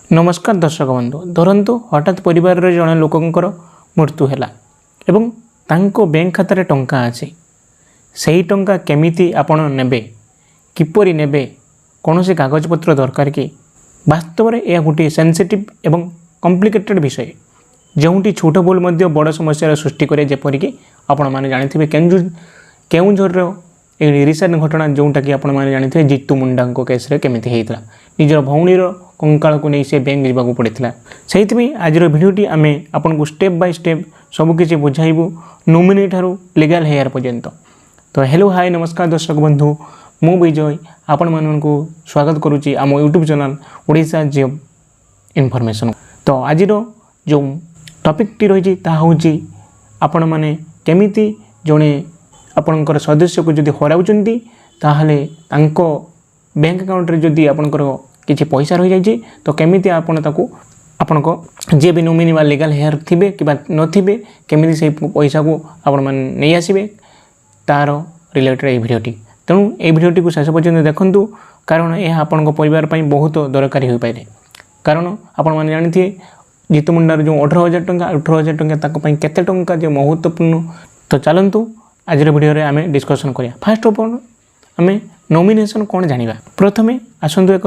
नमस्कार दर्शक बंधु धरतु हठात परिवार जड़े लोकंर मृत्यु है एवं तांको बैंक खातार टंका अच्छी से टंका केमिति आपण नेबे किपरि नेबे कौन से कागजपत्र दरकार कि वास्तव में यह गोटे सेंसिटिव एवं कॉम्प्लिकेटेड विषय जोटी छोट भूल बड़ समस्या सृष्टि करे जेपरिक आपण मैंने जानी केउझर रिसेंट घटना जोटा कि आपण मैंने जानी जितू मुंडा केस केमिति होता निजर भौणीर कंकाल को नहीं से बैंक जावाक पड़ता से आज भिडियोटी आम आपन को स्टेप बाय स्टेप सबकि बुझाइबू नॉमिनी ठारू लीगल हेयर पर्यंत। तो हेलो हाय नमस्कार दर्शक बंधु मु विजय आपण मानक स्वागत करुच्ची आम YouTube channel Odisha job information. तो आज जो टॉपिकटी रही आपण मैंने केमिति जड़े आपणकर सदस्य को जदि हराउचंती ताहले तांको बैंक अकाउंट रे जदि आपणकर किसी पैसा रही जाइए तो केमिति आपण ताकू आपण को जे भी नॉमिनी वा लीगल हेयर थिबे कि नथिबे केमिति से पैसा को आपण मन नहीं आसीबे तार रिलेटेड ए भिडियोटी। तेणु ए भिडियोटी को शेष पर्यंत देखंतु कारण यह आपण परिवार पई बहुत दरकारी हो पारे। कारण आपण माने जानिथिए जितू मुंडार जो 18,000 टंका ताको पई केते टंका जो महत्वपूर्ण। तो चलंतु आज भिडियो रे आमे डिस्कशन करिया। फर्स्ट ऑफ ऑल आमे नॉमिनेशन कौन जानिबा। प्रथमे आसंतु एक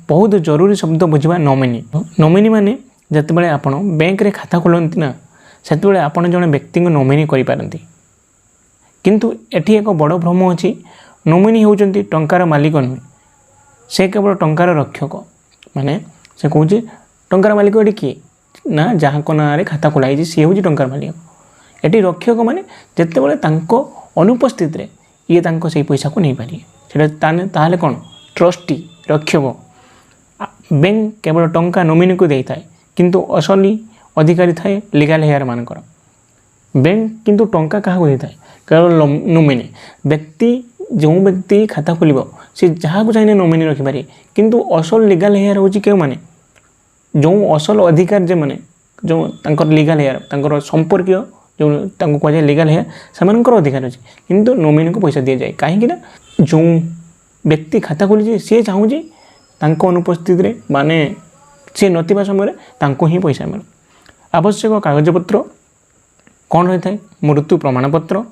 बहुत जरूरी शब्द बुझा नॉमिनी। नॉमिनी माने जते बेले आपण बैंक रे खाता खोलंती ना सेते बेले आपण जने व्यक्ति को नॉमिनी करि पारंती। किंतु एठी एक बड़ भ्रम अछि नॉमिनी होउचंती टंकार मालिक नुहे से केवल टंकार रक्षक माने से कहूचे टंकार मालिक एठी किए ना जहाँ को ना रे खाता खोलाई सी हूँ टंकार मालिक। एटी रक्षक माने जते बेले तांको अनुपस्थित रे ये तांको से पैसा को नहीं पारे ताहले कौन ट्रस्टी रक्षक बैंक केवल टंका नॉमिनी को देता है किंतु असली अधिकारी थाए लीगल हेयर मानकर। बैंक किंतु टंका क्या देता है केवल नॉमिनी व्यक्ति जो व्यक्ति खाता खोल सी जहाँ को चाहिए नॉमिनी रखिपारे किंतु असल लीगल हेयर हूँ क्यों माने जो असल अधिकार जे माने जो तांकर लीगल हेयर संपर्क जो कहुए लीगल हेयर से अधिकार अच्छे किंतु नॉमिनी को पैसा दि जाए कहीं जो व्यक्ति खाता खोली सी चाहूँगी अनुपस्थित रे माने सी नथिबा समय ही पैसा मिले। आवश्यक कागजपत्र कौन रही है मृत्यु प्रमाणपत्र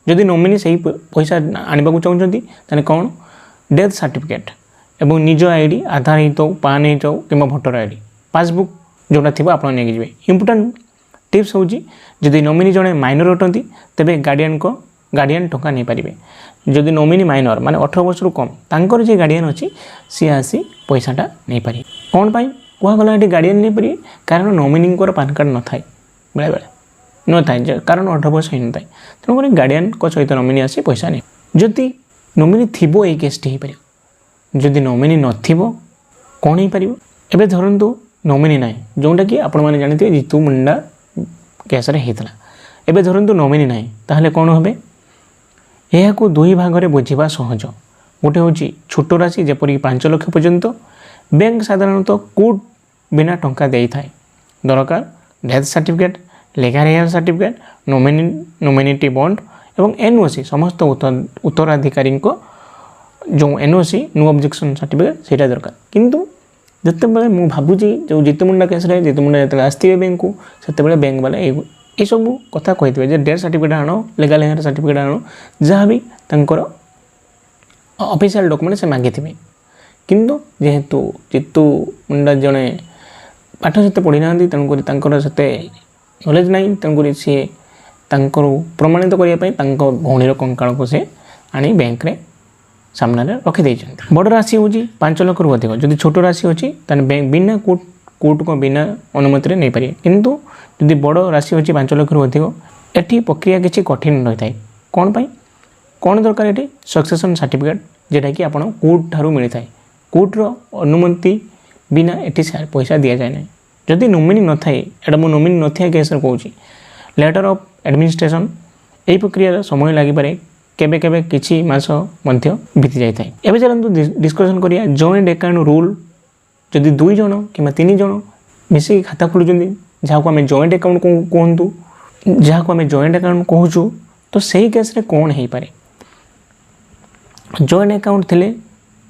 जदि नॉमिनी से पैसा आने चाहते ताने कौन डेथ सर्टिफिकेट एवं निज आईडी आधार हो पान हो कि भोटर आईडी पासबुक जोटा थी आप नहीं इम्पोर्टाट टिप्स हूँ जदि नॉमिनी जड़े माइनर अटंती तेबे गार्डियन टंका नहीं पारे। जदि नॉमिनी माइनर माने 18 वर्ष कम तांकर जे गार्डियन अच्छी सी आसी पैसाटा नहीं पारे। कौन पाई कहगला ये गार्डियन नहीं पारे कारण नॉमिनी पान कार्ड न थाए बेले बेले न थाए कारण 18 वर्ष हो नए तेणुक गार्डियन सहित नॉमिनी आसी पैसा नहीं। जदि नॉमिनी थिबो ए केसटी हो पारे जदि नॉमिनी नथिबो कौन हो पार एबे धरंतु नॉमिनी ना जोटा कि आपण मैंने जानी जितू मुंडा केस होता एबे धरंतु नॉमिनी ना ताहले कौन हे यह को दुई भाग में बुझा सहज। गोटे हूँ छोट राशि जेपरिक 5 लाख पर्यंत बैंक साधारणतः कोर्ट बिना टंका दे थाए दरकार death certificate legal heir certificate indemnity bond एवं एनओसी समस्त उत्तराधिकारी जो एनओसी नो ऑब्जेक्शन सर्टिफिकेट सेटा दरकार। किंतु जिते बड़े मुझे भावुची जो जितू मुंडा केस जितू मुंडा जो आसवे बैंक को से बैंक वाले ये सब कथा कही डेथ सर्टिफिकेट आण लीगल हेयर सर्टिफिकेट आण जहाँ भी तंकर ऑफिशियल डॉक्यूमेंट से मागी थे किंतु जेहेतु जितू मुंडा जड़े पाठ से पढ़ी ना तेणुकर से नॉलेज ना तेणुक सी प्रमाणित करने भौणीर कंकाल को से आनी बैंक रे सामने रखी बड़ राशि हूँ 5 लाख रु अधिक जदि छोट राशि अच्छी बैंक बिना कोर्ट को बिना अनुमति नहीं पारे किंतु जदि बड़ राशि अच्छी 5 लाख रु अधिक एटी प्रक्रिया किसी कठिन रही है। कौन पाई कौन दरकार ये सक्सेसन सर्टिफिकेट जेटा कि आप कोर्ट ठारू मिलता है कोर्टर अनुमति बिना एटी पैसा दि जाए ना जदि नॉमिनी न थाए एटा मो नॉमिनी न था केस कहूँ लेटर ऑफ एडमिनिस्ट्रेशन यही प्रक्रिया समय लगिपे केबे केबे किछि मास मध्य बीती जाए। एबे चलतु डिस्कसन करिया जॉइंट अकाउंट रूल जदि 2 जन कि 3 जन मिसिक खाता खोलुचंदी जहाँ को आम जॉइंट अकाउंट कहतु जहाँ को आम जॉइंट अकाउंट कहूँ तो सही केस रे कौन हो पारे। जॉइंट अकाउंट थिले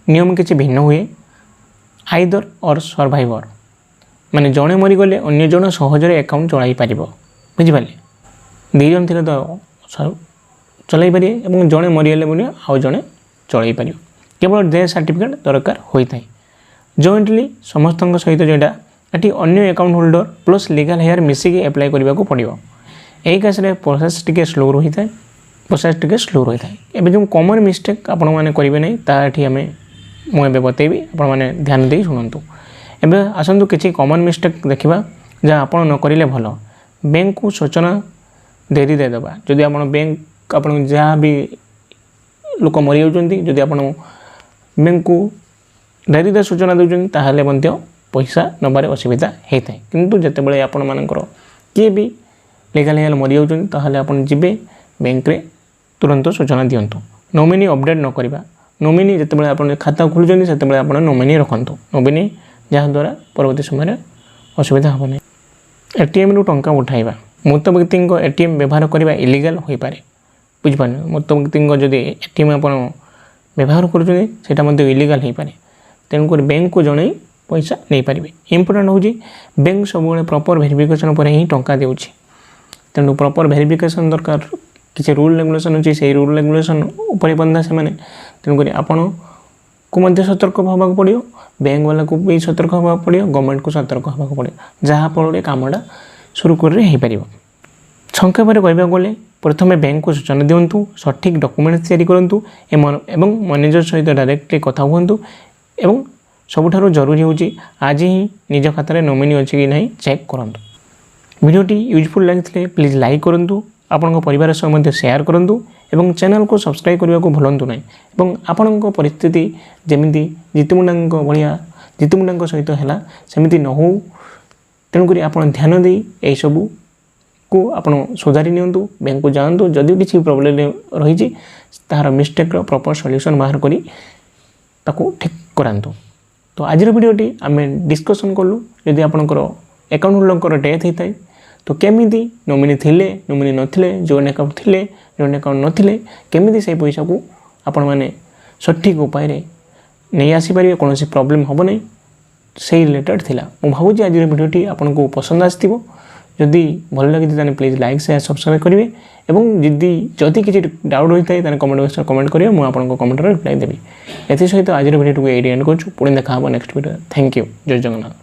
नियम किछि भिन्न हुए आइदर और सर्वाइवर ମାନେ ଜଣେ ମରିଗଲେ ଅନ୍ୟ ଜଣ ସହଜରେ ଆକାଉଣ୍ଟ ଚଳାଇ ପାରିବ। ବୁଝିପାରିଲେ? ଦୁଇ ଜଣ ଥିଲେ ତ ଚଳାଇ ପାରିବେ ଏବଂ ଜଣେ ମରିଗଲେ ବୋଲି ଆଉ ଜଣେ ଚଳାଇ ପାରିବ। କେବଳ ଡେଥ୍ ସାର୍ଟିଫିକେଟ୍ ଦରକାର ହୋଇଥାଏ। ଜଏଣ୍ଟଲି ସମସ୍ତଙ୍କ ସହିତ ଯେଉଁଟା ଏଠି ଅନ୍ୟ account holder plus legal hair ମିଶିକି ଆପ୍ଲାଏ କରିବାକୁ ପଡ଼ିବ। ଏହି କେସ୍ରେ ପ୍ରୋସେସ୍ ଟିକେ ସ୍ଲୋ ରହିଥାଏ। ଏବେ ଯେଉଁ କମନ୍ ମିଷ୍ଟେକ୍ ଆପଣମାନେ କରିବେ ନାହିଁ ତାହା ଏଠି ମୁଁ ଏବେ ବତେଇବି, ଆପଣମାନେ ଧ୍ୟାନ ଦେଇ ଶୁଣନ୍ତୁ। ଏବେ ଆସନ୍ତୁ କିଛି କମନ୍ ମିଷ୍ଟେକ୍ ଦେଖିବା ଯାହା ଆପଣ ନ କରିଲେ ଭଲ। ବ୍ୟାଙ୍କକୁ ସୂଚନା ଡେରି ଦେଇଦେବା। ଯଦି ଆପଣ ଯାହା ବି ଲୋକ ମରିଯାଉଛନ୍ତି, ଯଦି ଆପଣ ବ୍ୟାଙ୍କକୁ ଡେରିରେ ସୂଚନା ଦେଉଛନ୍ତି ତାହେଲେ ମଧ୍ୟ ପଇସା ନେବାରେ ଅସୁବିଧା ହୋଇଥାଏ। କିନ୍ତୁ ଯେତେବେଳେ ଆପଣମାନଙ୍କର କିଏ ବି ଲିଗାଲ୍ ହେୟାର ମରିଯାଉଛନ୍ତି ତାହେଲେ ଆପଣ ଯିବେ ବ୍ୟାଙ୍କରେ ତୁରନ୍ତ ସୂଚନା ଦିଅନ୍ତୁ। ନୋମିନି ଅପଡ଼େଟ୍ ନ କରିବା। ନୋମିନି ଯେତେବେଳେ ଆପଣ ଖାତା ଖୋଲୁଛନ୍ତି ସେତେବେଳେ ଆପଣ ନୋମିନି ରଖନ୍ତୁ। ନୋମିନି ଯାହାଦ୍ୱାରା ପରବର୍ତ୍ତୀ ସମୟରେ ଅସୁବିଧା ହେବ ନାହିଁ। ATMରୁ ଟଙ୍କା ଉଠାଇବା। ମୃତ ବ୍ୟକ୍ତିଙ୍କ ATM ବ୍ୟବହାର କରିବା ଇଲିଗାଲ୍ ହୋଇପାରେ। ବୁଝିପାରିଲେ? ମୃତ ବ୍ୟକ୍ତିଙ୍କ ଯଦି ATM ଆପଣ ବ୍ୟବହାର କରୁଛନ୍ତି ସେଇଟା ମଧ୍ୟ ଇଲିଗାଲ୍ ହୋଇପାରେ। ତେଣୁକରି ବ୍ୟାଙ୍କକୁ ଜଣାଇ ପଇସା ନେଇପାରିବେ। ଇମ୍ପୋର୍ଟାଣ୍ଟ ହେଉଛି ବ୍ୟାଙ୍କ ସବୁବେଳେ ପ୍ରପର୍ ଭେରିଫିକେସନ୍ ପରେ ହିଁ ଟଙ୍କା ଦେଉଛି। ତେଣୁ ପ୍ରପର୍ ଭେରିଫିକେସନ୍ ଦରକାର। କିଛି ରୁଲ୍ ରେଗୁଲେସନ୍ ଅଛି, ସେହି ରୁଲ୍ ରେଗୁଲେସନ୍ ଉପରେ ବନ୍ଧା ସେମାନେ। ତେଣୁକରି ଆପଣଙ୍କୁ ମଧ୍ୟ ସତର୍କ ହେବାକୁ ପଡ଼ିବ, ବ୍ୟାଙ୍କବାଲାକୁ ବି ସତର୍କ ହେବାକୁ ପଡ଼ିବ, ଗଭର୍ଣ୍ଣମେଣ୍ଟକୁ ସତର୍କ ହେବାକୁ ପଡ଼ିବ, ଯାହାଫଳରେ କାମଟା ସୁରୁଖୁରୁରେ ହୋଇପାରିବ। ସଂକ୍ଷେପରେ କହିବାକୁ ଗଲେ ପ୍ରଥମେ ବ୍ୟାଙ୍କକୁ ସୂଚନା ଦିଅନ୍ତୁ, ସଠିକ୍ ଡକୁମେଣ୍ଟ ତିଆରି କରନ୍ତୁ ଏବଂ ମ୍ୟାନେଜର ସହିତ ଡାଇରେକ୍ଟଲି କଥା ହୁଅନ୍ତୁ। ଏବଂ ସବୁଠାରୁ ଜରୁରୀ ହେଉଛି ଆଜି ହିଁ ନିଜ ଖାତାରେ ନୋମିନି ଅଛି କି ନାହିଁ ଚେକ୍ କରନ୍ତୁ। ଭିଡ଼ିଓଟି ୟୁଜଫୁଲ୍ ଲାଗିଥିଲେ ପ୍ଲିଜ୍ ଲାଇକ୍ କରନ୍ତୁ, ଆପଣଙ୍କ ପରିବାର ସହ ମଧ୍ୟ ସେୟାର କରନ୍ତୁ ଏବଂ ଚ୍ୟାନେଲକୁ ସବସ୍କ୍ରାଇବ୍ କରିବାକୁ ଭୁଲନ୍ତୁ ନାହିଁ। ଏବଂ ଆପଣଙ୍କ ପରିସ୍ଥିତି ଯେମିତି ଜିତୁମୁଣ୍ଡାଙ୍କ ସହିତ ହେଲା ସେମିତି ନ ହେଉ, ତେଣୁକରି ଆପଣ ଧ୍ୟାନ ଦେଇ ଏହିସବୁକୁ ଆପଣ ସୁଧାରି ନିଅନ୍ତୁ। ବ୍ୟାଙ୍କକୁ ଯାଆନ୍ତୁ, ଯଦି କିଛି ପ୍ରୋବ୍ଲେମ୍ ରହିଛି ତାହାର ମିଷ୍ଟେକ୍ର ପ୍ରପର୍ ସଲ୍ୟୁସନ୍ ବାହାର କରି ତାକୁ ଠିକ୍ କରାନ୍ତୁ। ତ ଆଜିର ଭିଡ଼ିଓଟି ଆମେ ଡିସ୍କସନ୍ କଲୁ, ଯଦି ଆପଣଙ୍କର ଆକାଉଣ୍ଟ ହୋଲ୍ଡରଙ୍କର ଡେଥ୍ ହୋଇଥାଏ ତ କେମିତି ନୋମିନି ଥିଲେ, ନୋମିନି ନଥିଲେ, ଜଏଣ୍ଟ ଆକାଉଣ୍ଟ ଥିଲେ, ଜଏଣ୍ଟ ଆକାଉଣ୍ଟ ନଥିଲେ, କେମିତି ସେହି ପଇସାକୁ ଆପଣମାନେ ସଠିକ୍ ଉପାୟରେ ନେଇ ଆସିପାରିବେ, କୌଣସି ପ୍ରୋବ୍ଲେମ୍ ହେବ ନାହିଁ, ସେହି ରିଲେଟେଡ଼୍ ଥିଲା। ମୁଁ ଭାବୁଛି ଆଜିର ଭିଡ଼ିଓଟି ଆପଣଙ୍କୁ ପସନ୍ଦ ଆସିଥିବ। ଯଦି ଭଲ ଲାଗିଛି ତାହେଲେ ପ୍ଲିଜ୍ ଲାଇକ୍ ସେୟାର ସବସ୍କ୍ରାଇବ୍ କରିବେ ଏବଂ ଯଦି କିଛି ଡାଉଟ୍ ରହିଥାଏ ତାହେଲେ କମେଣ୍ଟ ବକ୍ସରେ କମେଣ୍ଟ କରିବେ, ମୁଁ ଆପଣଙ୍କ କମେଣ୍ଟର ରିପ୍ଲାଏ ଦେବି। ଏଥିସହିତ ଆଜିର ଭିଡ଼ିଓଟିକୁ ଏଇଠି ଏଣ୍ଡ କରୁଛୁ। ପୁଣି ଦେଖା ହେବ ନେକ୍ସଟ ଭିଡ଼ିଓରେ। Thank you. ଜୟ ଜଗନ୍ନାଥ।